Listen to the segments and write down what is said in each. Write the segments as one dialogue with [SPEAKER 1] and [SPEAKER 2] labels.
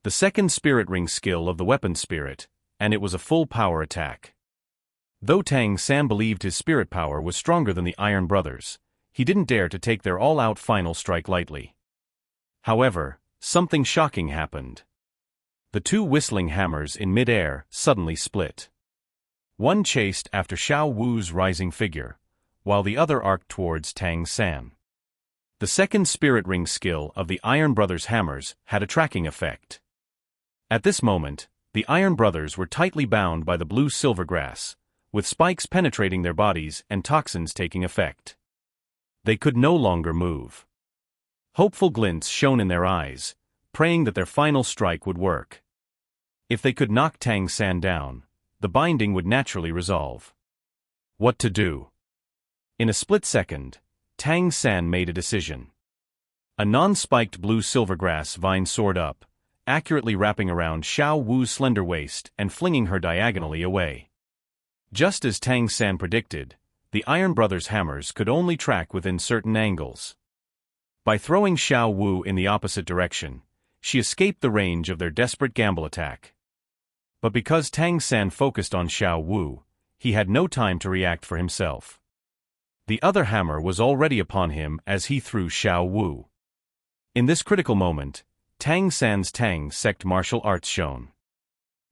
[SPEAKER 1] the second spirit ring skill of the weapon spirit, and it was a full power attack. Though Tang San believed his spirit power was stronger than the Iron Brothers, he didn't dare to take their all-out final strike lightly. However, something shocking happened. The two whistling hammers in mid-air suddenly split. One chased after Xiao Wu's rising figure, while the other arced towards Tang San. The second spirit ring skill of the Iron Brothers' hammers had a tracking effect. At this moment, the Iron Brothers were tightly bound by the blue-silver grass, with spikes penetrating their bodies and toxins taking effect. They could no longer move. Hopeful glints shone in their eyes, praying that their final strike would work. If they could knock Tang San down, the binding would naturally resolve. What to do? In a split second, Tang San made a decision. A non-spiked blue-silver grass vine soared up, accurately wrapping around Xiao Wu's slender waist and flinging her diagonally away. Just as Tang San predicted, the Iron Brothers' hammers could only track within certain angles. By throwing Xiao Wu in the opposite direction, she escaped the range of their desperate gamble attack. But because Tang San focused on Xiao Wu, he had no time to react for himself. The other hammer was already upon him as he threw Xiao Wu. In this critical moment, Tang San's Tang sect martial arts shone.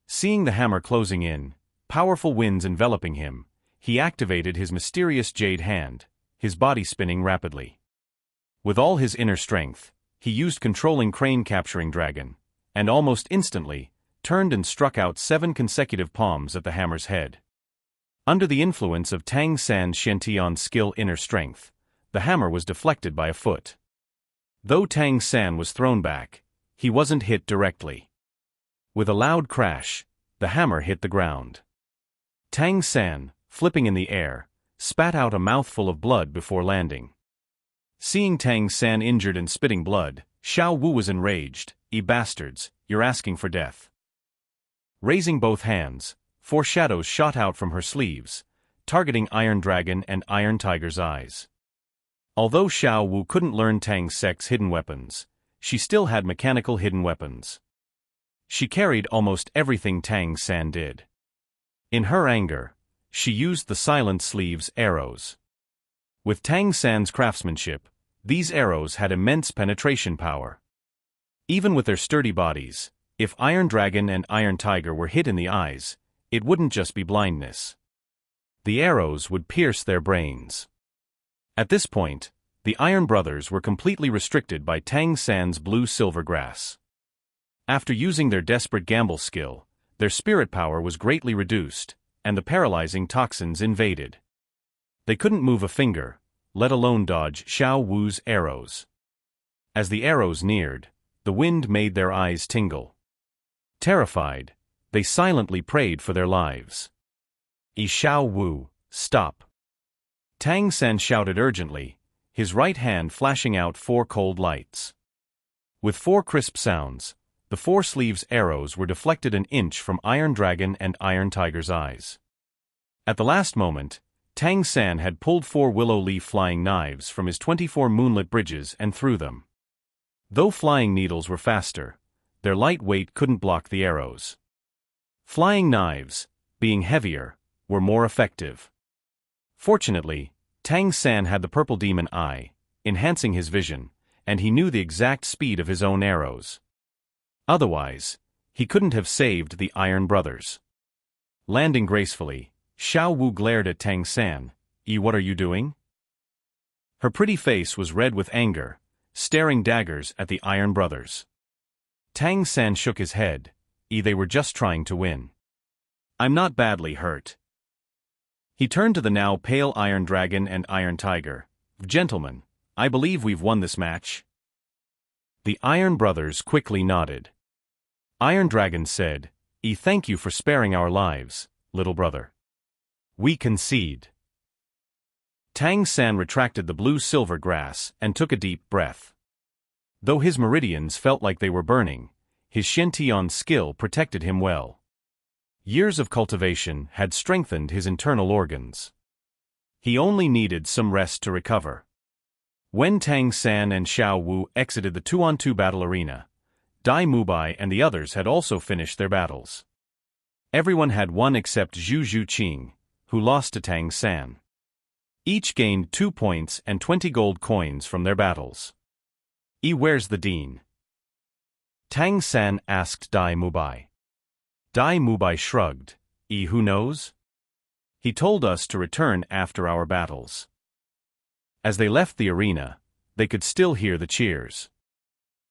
[SPEAKER 1] Seeing the hammer closing in, powerful winds enveloping him, he activated his mysterious jade hand, his body spinning rapidly. With all his inner strength, he used controlling crane capturing dragon, and almost instantly, turned and struck out 7 consecutive palms at the hammer's head. Under the influence of Tang San's Shentian skill inner strength, the hammer was deflected by a foot. Though Tang San was thrown back, he wasn't hit directly. With a loud crash, the hammer hit the ground. Tang San, flipping in the air, spat out a mouthful of blood before landing. Seeing Tang San injured and spitting blood, Xiao Wu was enraged. "Ye bastards, you're asking for death." Raising both hands, 4 shadows shot out from her sleeves, targeting Iron Dragon and Iron Tiger's eyes. Although Xiao Wu couldn't learn Tang Sect's hidden weapons, she still had mechanical hidden weapons. She carried almost everything Tang San did. In her anger, she used the Silent Sleeves arrows. With Tang San's craftsmanship, these arrows had immense penetration power. Even with their sturdy bodies, if Iron Dragon and Iron Tiger were hit in the eyes, it wouldn't just be blindness. The arrows would pierce their brains. At this point, the Iron Brothers were completely restricted by Tang San's blue-silver grass. After using their desperate gamble skill, their spirit power was greatly reduced, and the paralyzing toxins invaded. They couldn't move a finger, let alone dodge Xiao Wu's arrows. As the arrows neared, the wind made their eyes tingle. Terrified, they silently prayed for their lives. Xiao Wu, stop! Tang San shouted urgently, his right hand flashing out 4 cold lights. With 4 crisp sounds, the 4 sleeves arrows were deflected an inch from Iron Dragon and Iron Tiger's eyes. At the last moment, Tang San had pulled 4 willow leaf flying knives from his 24 moonlit bridges and threw them. Though flying needles were faster, their light weight couldn't block the arrows. Flying knives, being heavier, were more effective. Fortunately, Tang San had the purple demon eye, enhancing his vision, and he knew the exact speed of his own arrows. Otherwise, he couldn't have saved the Iron Brothers. Landing gracefully, Xiao Wu glared at Tang San. What are you doing?" Her pretty face was red with anger, staring daggers at the Iron Brothers. Tang San shook his head. They were just trying to win. "I'm not badly hurt." He turned to the now pale Iron Dragon and Iron Tiger. "Gentlemen, I believe we've won this match." The Iron Brothers quickly nodded. Iron Dragon said, Thank you for sparing our lives, little brother. We concede." Tang San retracted the blue-silver grass and took a deep breath. Though his meridians felt like they were burning, his Shentian skill protected him well. Years of cultivation had strengthened his internal organs. He only needed some rest to recover. When Tang San and Xiao Wu exited the 2-on-2 battle arena, Dai Mubai and the others had also finished their battles. Everyone had won except Zhu Zhuqing, who lost to Tang San. Each gained 2 points and 20 gold coins from their battles. Where's the dean? Tang San asked Dai Mubai. Dai Mubai shrugged. Who knows? He told us to return after our battles. As they left the arena, they could still hear the cheers.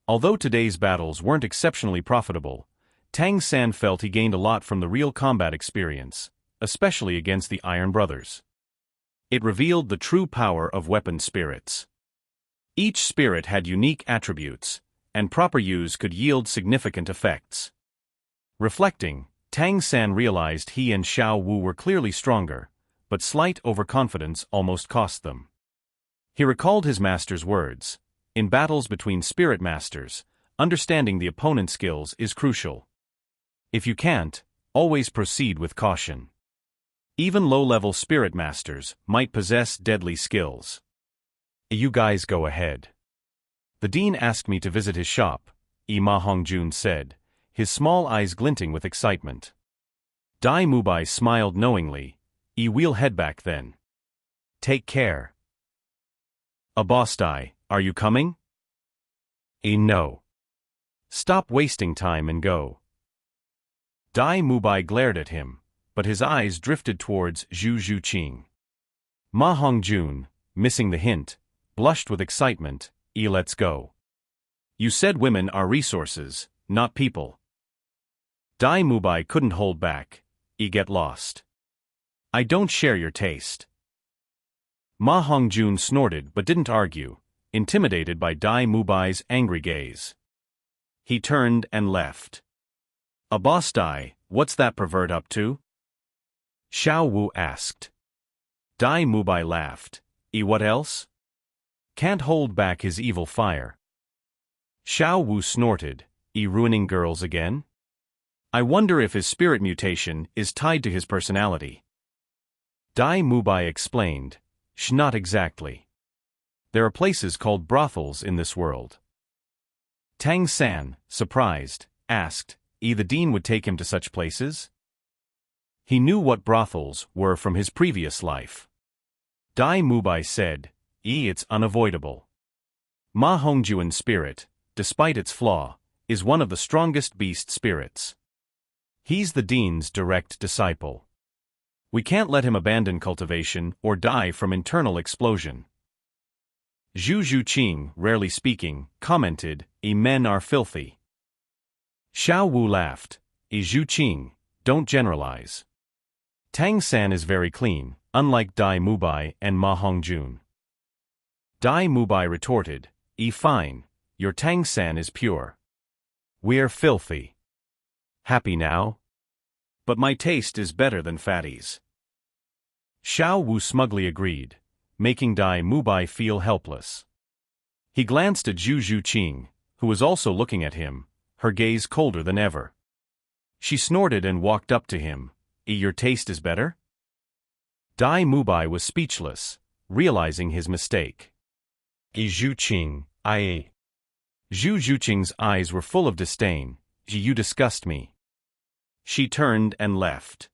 [SPEAKER 1] Although today's battles weren't exceptionally profitable, Tang San felt he gained a lot from the real combat experience, especially against the Iron Brothers. It revealed the true power of weapon spirits. Each spirit had unique attributes, and proper use could yield significant effects. Reflecting, Tang San realized he and Xiao Wu were clearly stronger, but slight overconfidence almost cost them. He recalled his master's words: in battles between spirit masters, understanding the opponent's skills is crucial. If you can't, always proceed with caution. Even low-level spirit masters might possess deadly skills. You guys go ahead. The dean asked me to visit his shop, Ma Hongjun said, his small eyes glinting with excitement. Dai Mubai smiled knowingly. We'll head back then. Take care. Boss Dai, are you coming? No. Stop wasting time and go. Dai Mubai glared at him, but his eyes drifted towards Zhu Zhuqing. Ma Hongjun, missing the hint, blushed with excitement. Let's go. You said women are resources, not people. Dai Mubai couldn't hold back. Get lost. I don't share your taste. Ma Hongjun snorted but didn't argue, intimidated by Dai Mubai's angry gaze. He turned and left. Boss Dai, what's that pervert up to? Xiao Wu asked. Dai Mubai laughed. What else? Can't hold back his evil fire. Xiao Wu snorted. Ruining girls again? I wonder if his spirit mutation is tied to his personality. Dai Mubai explained. Not exactly. There are places called brothels in this world. Tang San, surprised, asked, the dean would take him to such places? He knew what brothels were from his previous life. Dai Mubai said, it's unavoidable. Ma Hongjuan's spirit, despite its flaw, is one of the strongest beast spirits. He's the dean's direct disciple. We can't let him abandon cultivation or die from internal explosion. Zhu Zhuqing, rarely speaking, commented, men are filthy. Xiao Wu laughed. Zhuqing, don't generalize. Tang San is very clean, unlike Dai Mubai and Ma Hongjun. Dai Mubai retorted, fine, your Tang San is pure. We're filthy. Happy now? But my taste is better than fatties. Xiao Wu smugly agreed, making Dai Mubai feel helpless. He glanced at Zhu Zhuqing, who was also looking at him, her gaze colder than ever. She snorted and walked up to him. Your taste is better? Dai Mubai was speechless, realizing his mistake. Zhuqing, Zhu Zhuqing's eyes were full of disdain. You disgust me. She turned and left.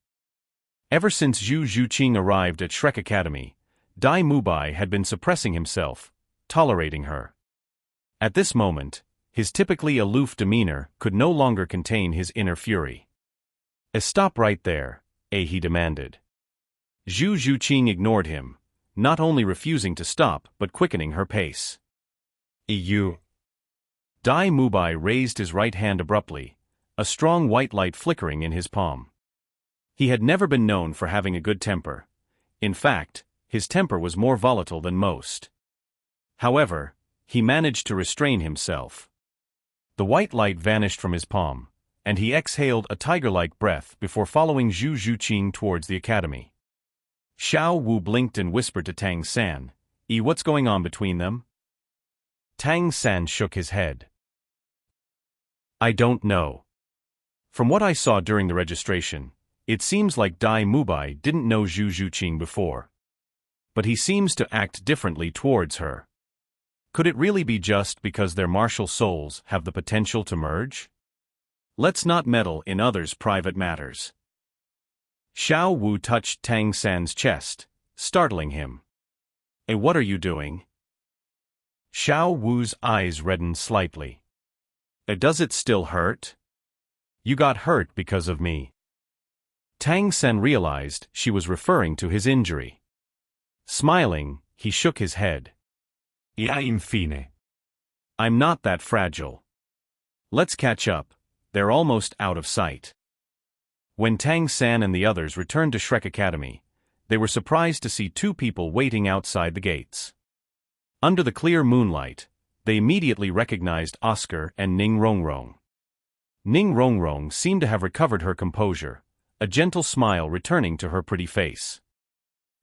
[SPEAKER 1] Ever since Zhu Zhuqing arrived at Shrek Academy, Dai Mubai had been suppressing himself, tolerating her. At this moment, his typically aloof demeanor could no longer contain his inner fury. Stop right there, he demanded. Zhu Zhuqing ignored him, not only refusing to stop but quickening her pace. You. Dai Mubai raised his right hand abruptly, a strong white light flickering in his palm. He had never been known for having a good temper. In fact, his temper was more volatile than most. However, he managed to restrain himself. The white light vanished from his palm, and he exhaled a tiger-like breath before following Zhu Zhuqing towards the academy. Xiao Wu blinked and whispered to Tang San, what's going on between them? Tang San shook his head. I don't know. From what I saw during the registration, it seems like Dai Mubai didn't know Zhu Zhuqing before. But he seems to act differently towards her. Could it really be just because their martial souls have the potential to merge? Let's not meddle in others' private matters. Xiao Wu touched Tang San's chest, startling him. What are you doing? Xiao Wu's eyes reddened slightly. Does it still hurt? You got hurt because of me. Tang San realized she was referring to his injury. Smiling, he shook his head.
[SPEAKER 2] Infine.
[SPEAKER 1] I'm not that fragile. Let's catch up, they're almost out of sight. When Tang San and the others returned to Shrek Academy, they were surprised to see two people waiting outside the gates. Under the clear moonlight, they immediately recognized Oscar and Ning Rongrong. Ning Rongrong seemed to have recovered her composure, a gentle smile returning to her pretty face.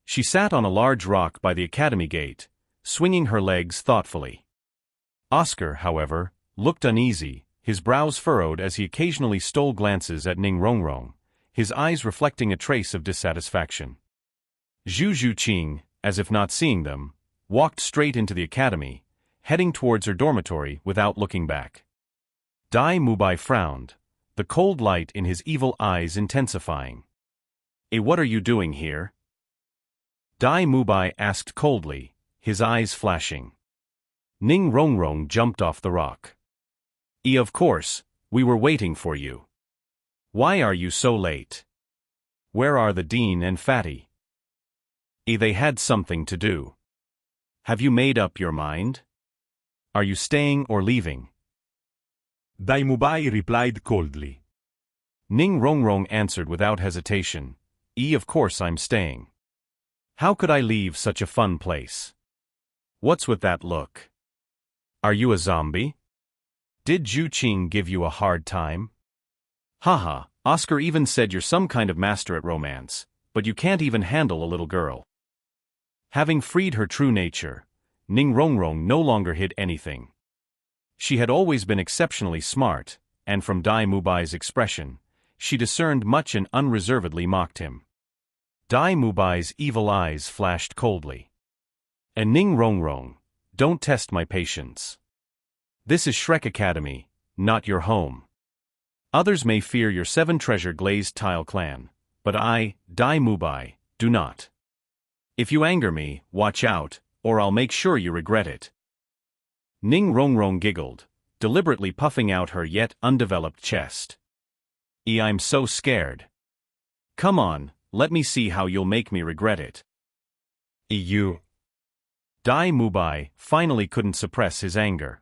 [SPEAKER 1] She sat on a large rock by the academy gate, swinging her legs thoughtfully. Oscar, however, looked uneasy, his brows furrowed as he occasionally stole glances at Ning Rongrong, his eyes reflecting a trace of dissatisfaction. Zhu Zhuqing, as if not seeing them, walked straight into the academy, heading towards her dormitory without looking back. Dai Mubai frowned, the cold light in his evil eyes intensifying. What are you doing here? Dai Mubai asked coldly, his eyes flashing. Ning Rongrong jumped off the rock. Of course, we were waiting for you. Why are you so late? Where are the Dean and Fatty? They had something to do. Have you made up your mind? Are you staying or leaving?
[SPEAKER 2] Dai Mubai replied coldly.
[SPEAKER 1] Ning Rongrong answered without hesitation. Of course I'm staying. How could I leave such a fun place? What's with that look? Are you a zombie? Did Zhu Qing give you a hard time? Haha, Oscar even said you're some kind of master at romance, but you can't even handle a little girl. Having freed her true nature, Ning Rongrong no longer hid anything. She had always been exceptionally smart, and from Dai Mubai's expression, she discerned much and unreservedly mocked him. Dai Mubai's evil eyes flashed coldly. Ning Rongrong, don't test my patience. This is Shrek Academy, not your home. Others may fear your seven-treasure glazed tile clan, but I, Dai Mubai, do not. If you anger me, watch out, or I'll make sure you regret it. Ning Rongrong giggled, deliberately puffing out her yet undeveloped chest. I'm so scared. Come on, let me see how you'll make me regret it. You. Dai Mubai finally couldn't suppress his anger.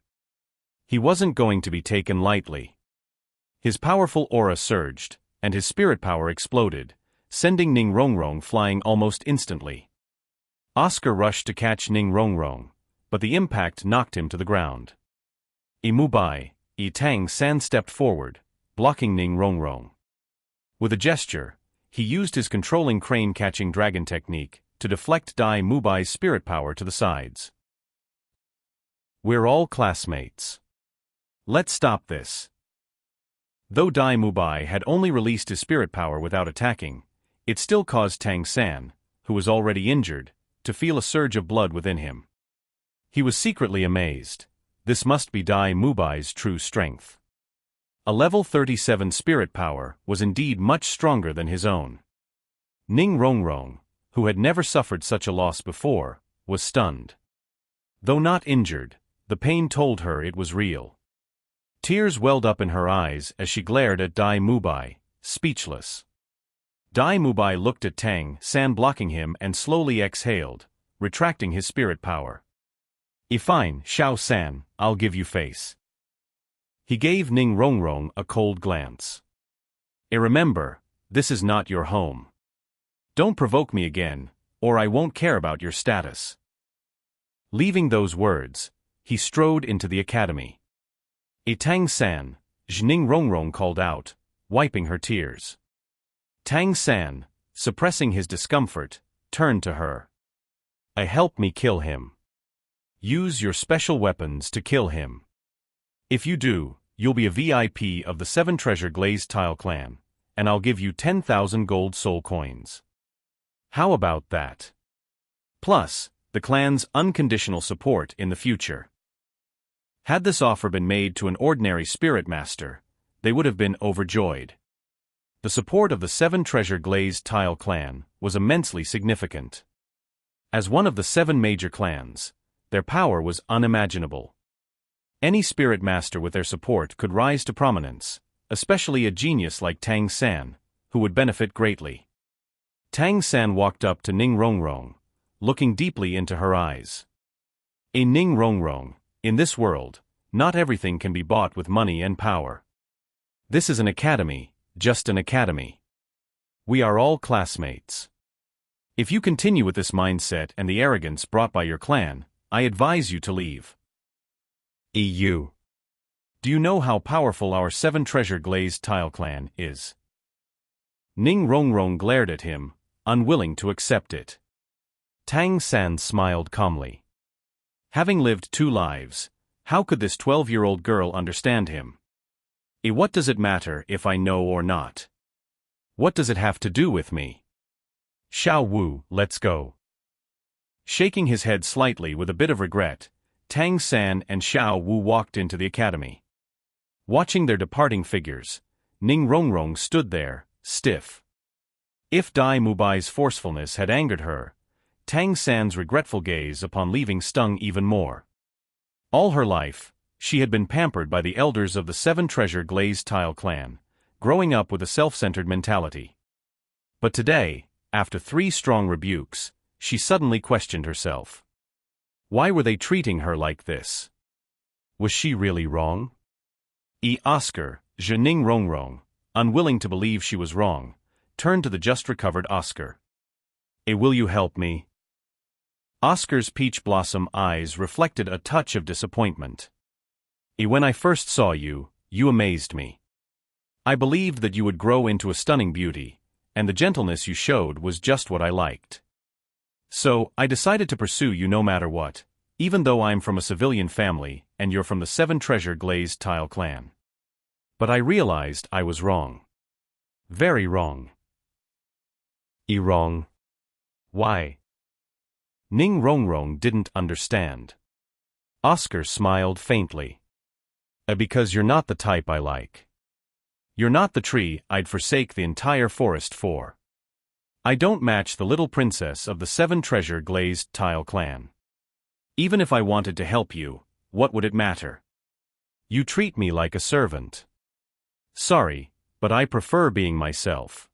[SPEAKER 1] He wasn't going to be taken lightly. His powerful aura surged, and his spirit power exploded, sending Ning Rongrong flying almost instantly. Oscar rushed to catch Ning Rongrong, but the impact knocked him to the ground. Mubai, Tang San stepped forward, blocking Ning Rongrong. With a gesture, he used his controlling crane-catching dragon technique to deflect Dai Mubai's spirit power to the sides. We're all classmates. Let's stop this. Though Dai Mubai had only released his spirit power without attacking, it still caused Tang San, who was already injured, to feel a surge of blood within him. He was secretly amazed. This must be Dai Mubai's true strength. A level 37 spirit power was indeed much stronger than his own. Ning Rongrong, who had never suffered such a loss before, was stunned. Though not injured, the pain told her it was real. Tears welled up in her eyes as she glared at Dai Mubai, speechless. Dai Mubai looked at Tang San blocking him and slowly exhaled, retracting his spirit power. Fine, Xiao San, I'll give you face. He gave Ning Rongrong a cold glance. Remember, this is not your home. Don't provoke me again, or I won't care about your status. Leaving those words, he strode into the academy. Tang San, Ning Rongrong called out, wiping her tears. Tang San, suppressing his discomfort, turned to her. Help me kill him. Use your special weapons to kill him. If you do, you'll be a VIP of the 7-treasure glazed tile clan, and I'll give you 10,000 gold soul coins. How about that? Plus, the clan's unconditional support in the future. Had this offer been made to an ordinary spirit master, they would have been overjoyed. The support of the 7 treasure glazed tile clan was immensely significant. As one of the 7 major clans, their power was unimaginable. Any spirit master with their support could rise to prominence, especially a genius like Tang San, who would benefit greatly. Tang San walked up to Ning Rongrong, looking deeply into her eyes. Ning Rongrong, in this world, not everything can be bought with money and power. This is an academy, just an academy. We are all classmates. If you continue with this mindset and the arrogance brought by your clan, I advise you to leave. Do you know how powerful our 7 treasure glazed tile clan is? Ning Rongrong glared at him, unwilling to accept it. Tang San smiled calmly. Having lived 2 lives, how could this 12-year-old girl understand him? What does it matter if I know or not? What does it have to do with me? Xiao Wu, let's go. Shaking his head slightly with a bit of regret, Tang San and Xiao Wu walked into the academy. Watching their departing figures, Ning Rongrong stood there, stiff. If Dai Mubai's forcefulness had angered her, Tang San's regretful gaze upon leaving stung even more. All her life, she had been pampered by the elders of the 7 treasure glazed tile clan, growing up with a self-centered mentality. But today, after 3 strong rebukes, she suddenly questioned herself. Why were they treating her like this? Was she really wrong? Oscar, Ning Rongrong, unwilling to believe she was wrong, turned to the just-recovered Oscar. Will you help me? Oscar's peach blossom eyes reflected a touch of disappointment. When I first saw you, you amazed me. I believed that you would grow into a stunning beauty, and the gentleness you showed was just what I liked. So, I decided to pursue you no matter what, even though I'm from a civilian family and you're from the 7 treasure glazed tile clan. But I realized I was wrong. Very wrong. Wrong? Why? Ning Rongrong didn't understand. Oscar smiled faintly. Because you're not the type I like. You're not the tree I'd forsake the entire forest for. I don't match the little princess of the 7 treasure glazed tile clan. Even if I wanted to help you, what would it matter? You treat me like a servant. Sorry, but I prefer being myself.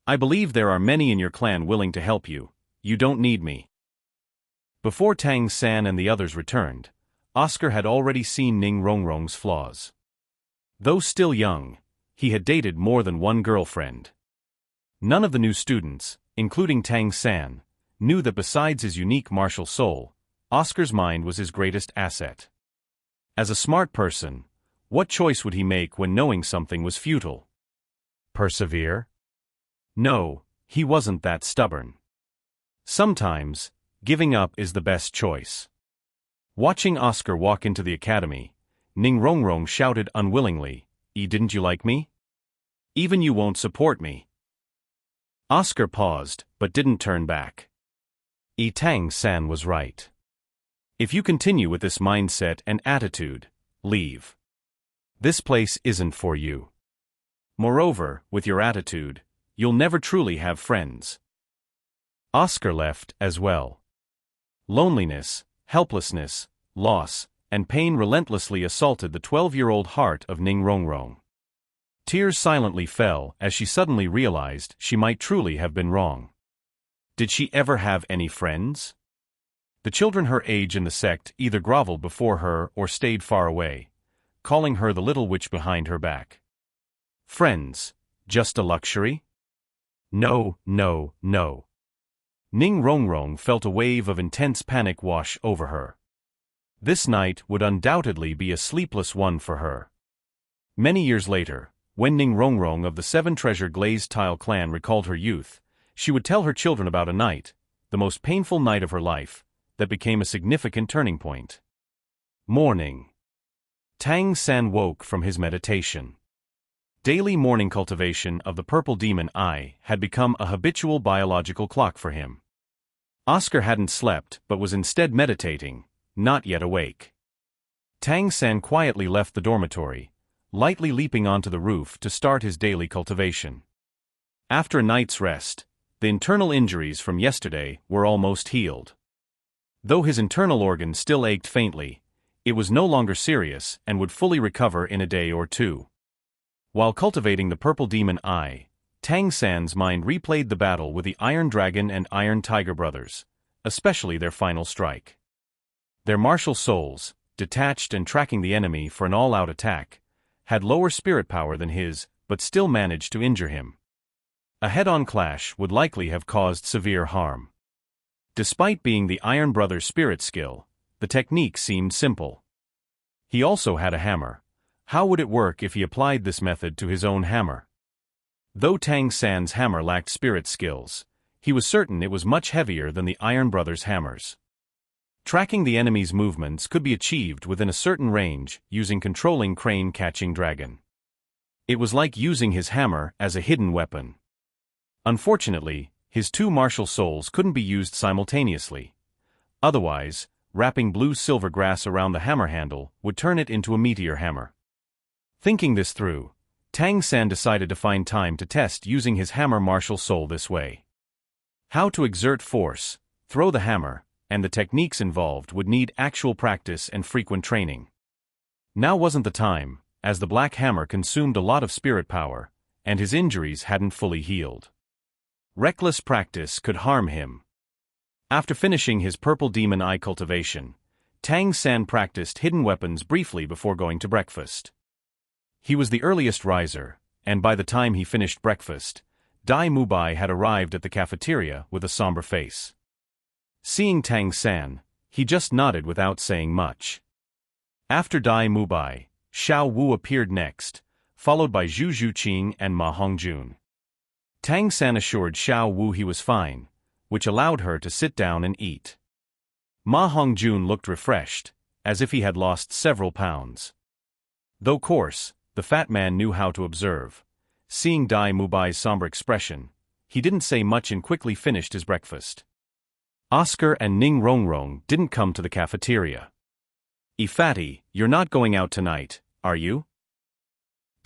[SPEAKER 1] I believe there are many in your clan willing to help you. You don't need me. Before Tang San and the others returned, Oscar had already seen Ning Rongrong's flaws. Though still young, he had dated more than one girlfriend. None of the new students, including Tang San, knew that besides his unique martial soul, Oscar's mind was his greatest asset. As a smart person, what choice would he make when knowing something was futile? Persevere? No, he wasn't that stubborn. Sometimes, giving up is the best choice. Watching Oscar walk into the academy, Ning Rongrong shouted unwillingly, Didn't you like me? Even you won't support me. Oscar paused, but didn't turn back. Tang San was right. If you continue with this mindset and attitude, leave. This place isn't for you. Moreover, with your attitude, you'll never truly have friends. Oscar left as well. Loneliness, helplessness, loss, and pain relentlessly assaulted the 12-year-old heart of Ning Rongrong. Tears silently fell as she suddenly realized she might truly have been wrong. Did she ever have any friends? The children her age in the sect either groveled before her or stayed far away, calling her the little witch behind her back. Friends, just a luxury? No, no, no. Ning Rongrong felt a wave of intense panic wash over her. This night would undoubtedly be a sleepless one for her. Many years later, when Ning Rongrong of the 7 treasure glazed tile clan recalled her youth, she would tell her children about a night, the most painful night of her life, that became a significant turning point. Morning. Tang San woke from his meditation. Daily morning cultivation of the purple demon eye had become a habitual biological clock for him. Oscar hadn't slept but was instead meditating, not yet awake. Tang San quietly left the dormitory, lightly leaping onto the roof to start his daily cultivation. After a night's rest, the internal injuries from yesterday were almost healed. Though his internal organs still ached faintly, it was no longer serious and would fully recover in a day or two. While cultivating the purple demon eye, Tang San's mind replayed the battle with the Iron Dragon and Iron Tiger brothers, especially their final strike. Their martial souls, detached and tracking the enemy for an all-out attack, had lower spirit power than his, but still managed to injure him. A head-on clash would likely have caused severe harm. Despite being the Iron Brothers' spirit skill, the technique seemed simple. He also had a hammer. How would it work if he applied this method to his own hammer? Though Tang San's hammer lacked spirit skills, he was certain it was much heavier than the Iron Brothers' hammers. Tracking the enemy's movements could be achieved within a certain range using controlling crane-catching dragon. It was like using his hammer as a hidden weapon. Unfortunately, his two martial souls couldn't be used simultaneously. Otherwise, wrapping blue-silver grass around the hammer handle would turn it into a meteor hammer. Thinking this through, Tang San decided to find time to test using his hammer martial soul this way. How to exert force, throw the hammer, and the techniques involved would need actual practice and frequent training. Now wasn't the time, as the black hammer consumed a lot of spirit power, and his injuries hadn't fully healed. Reckless practice could harm him. After finishing his purple demon eye cultivation, Tang San practiced hidden weapons briefly before going to breakfast. He was the earliest riser, and by the time he finished breakfast, Dai Mubai had arrived at the cafeteria with a somber face. Seeing Tang San, he just nodded without saying much. After Dai Mubai, Xiao Wu appeared next, followed by Zhu Zhuqing and Ma Hongjun. Tang San assured Xiao Wu he was fine, which allowed her to sit down and eat. Ma Hongjun looked refreshed, as if he had lost several pounds. Though coarse, the fat man knew how to observe. Seeing Dai Mubai's somber expression, he didn't say much and quickly finished his breakfast. Oscar and Ning Rongrong didn't come to the cafeteria. Fatty, you're not going out tonight, are you?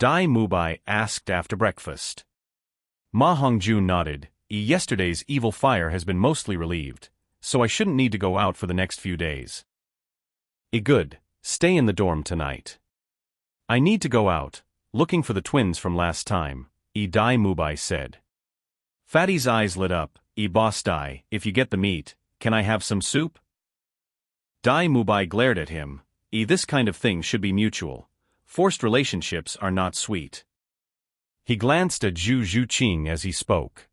[SPEAKER 1] Dai Mubai asked after breakfast. Ma Hongjun nodded. Yesterday's evil fire has been mostly relieved, so I shouldn't need to go out for the next few days. Good, stay in the dorm tonight. I need to go out, looking for the twins from last time, Dai Mubai said. Fatty's eyes lit up. Boss Dai, if you get the meat, can I have some soup? Dai Mubai glared at him. This kind of thing should be mutual. Forced relationships are not sweet. He glanced at Zhu Zhuqing as he spoke.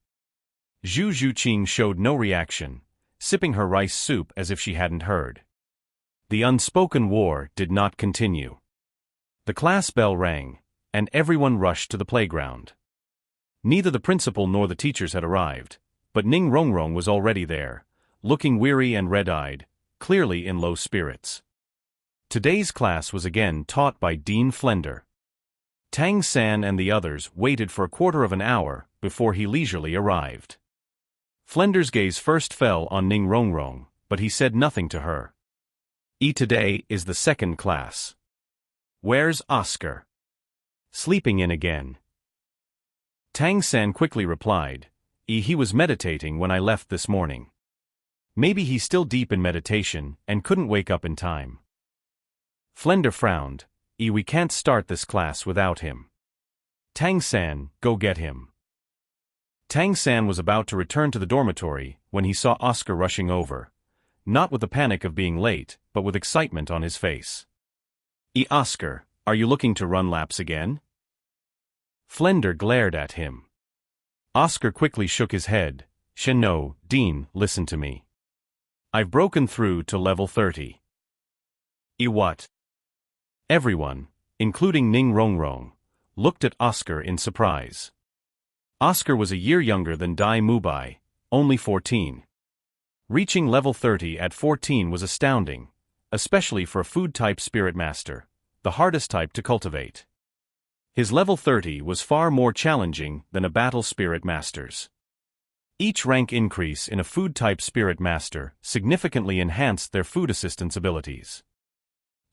[SPEAKER 1] Zhu Zhuqing showed no reaction, sipping her rice soup as if she hadn't heard. The unspoken war did not continue. The class bell rang, and everyone rushed to the playground. Neither the principal nor the teachers had arrived, but Ning Rongrong was already there, looking weary and red-eyed, clearly in low spirits. Today's class was again taught by Dean Flender. Tang San and the others waited for a quarter of an hour before he leisurely arrived. Flender's gaze first fell on Ning Rongrong, but he said nothing to her. Today is the second class. Where's Oscar? Sleeping in again. Tang San quickly replied, he was meditating when I left this morning. Maybe he's still deep in meditation and couldn't wake up in time. Flender frowned. We can't start this class without him. Tang San, go get him. Tang San was about to return to the dormitory when he saw Oscar rushing over, not with the panic of being late, but with excitement on his face. Oscar, are you looking to run laps again? Flender glared at him. Oscar quickly shook his head. No, Dean, listen to me. I've broken through to level 30. What? Everyone, including Ning Rongrong, looked at Oscar in surprise. Oscar was a year younger than Dai Mubai, only 14. Reaching level 30 at 14 was astounding, especially for a food-type spirit master, the hardest type to cultivate. His level 30 was far more challenging than a battle spirit master's. Each rank increase in a food-type spirit master significantly enhanced their food assistance abilities.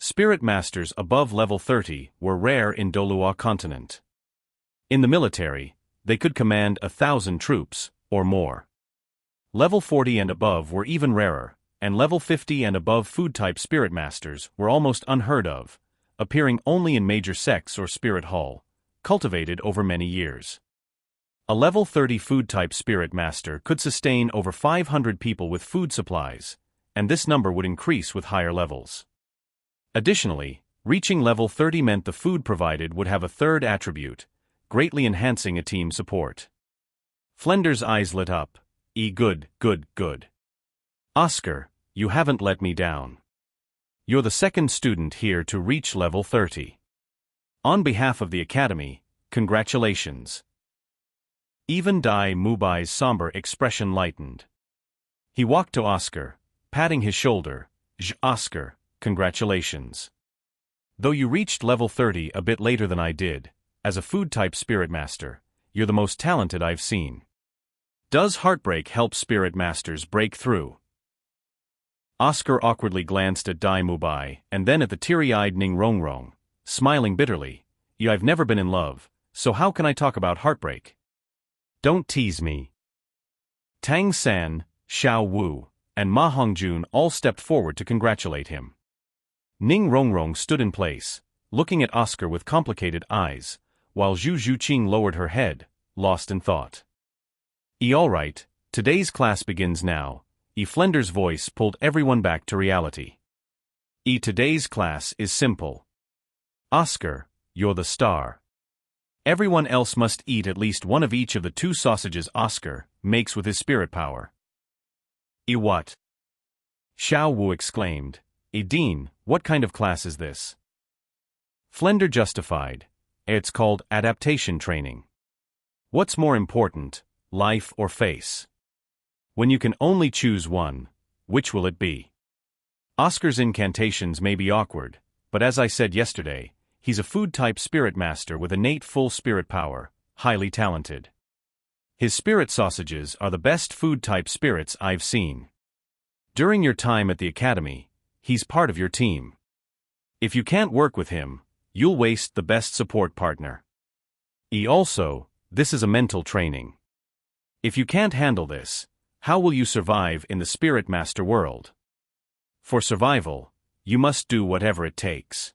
[SPEAKER 1] Spirit masters above level 30 were rare in Dolua continent. In the military, they could command 1,000 troops, or more. Level 40 and above were even rarer, and level 50 and above food-type spirit masters were almost unheard of, appearing only in major sects or spirit hall, cultivated over many years. A level 30 food-type spirit master could sustain over 500 people with food supplies, and this number would increase with higher levels. Additionally, reaching level 30 meant the food provided would have a third attribute, greatly enhancing a team support. Flender's eyes lit up. Good, good, good. Oscar, you haven't let me down. You're the second student here to reach level 30. On behalf of the Academy, congratulations. Even Dai Mubai's somber expression lightened. He walked to Oscar, patting his shoulder. Oscar, congratulations. Though you reached level 30 a bit later than I did, as a food-type spirit master, you're the most talented I've seen. Does heartbreak help spirit masters break through? Oscar awkwardly glanced at Dai Mubai and then at the teary-eyed Ning Rongrong, smiling bitterly. I've never been in love, so how can I talk about heartbreak? Don't tease me. Tang San, Xiao Wu, and Ma Hongjun all stepped forward to congratulate him. Ning Rongrong stood in place, looking at Oscar with complicated eyes, while Zhu Zhuqing lowered her head, lost in thought. All right, today's class begins now. Flender's voice pulled everyone back to reality. Today's class is simple. Oscar, you're the star. Everyone else must eat at least one of each of the 2 sausages Oscar makes with his spirit power. What? Xiao Wu exclaimed. Dean, what kind of class is this? Flender justified. It's called adaptation training. What's more important, life or face? When you can only choose one, which will it be? Oscar's incantations may be awkward, but as I said yesterday, he's a food-type spirit master with innate full spirit power, highly talented. His spirit sausages are the best food-type spirits I've seen. During your time at the Academy, he's part of your team. If you can't work with him, you'll waste the best support partner. Also, this is a mental training. If you can't handle this, how will you survive in the Spirit Master world? For survival, you must do whatever it takes.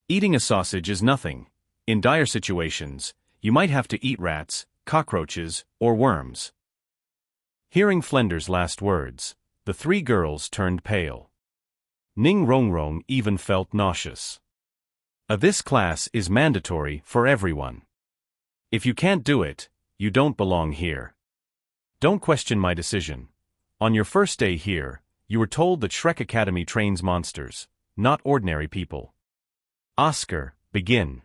[SPEAKER 1] Eating a sausage is nothing. In dire situations, you might have to eat rats, cockroaches, or worms. Hearing Flender's last words, the 3 girls turned pale. Ning Rongrong even felt nauseous. This class is mandatory for everyone. If you can't do it, you don't belong here. Don't question my decision. On your first day here, you were told that Shrek Academy trains monsters, not ordinary people. Oscar, begin.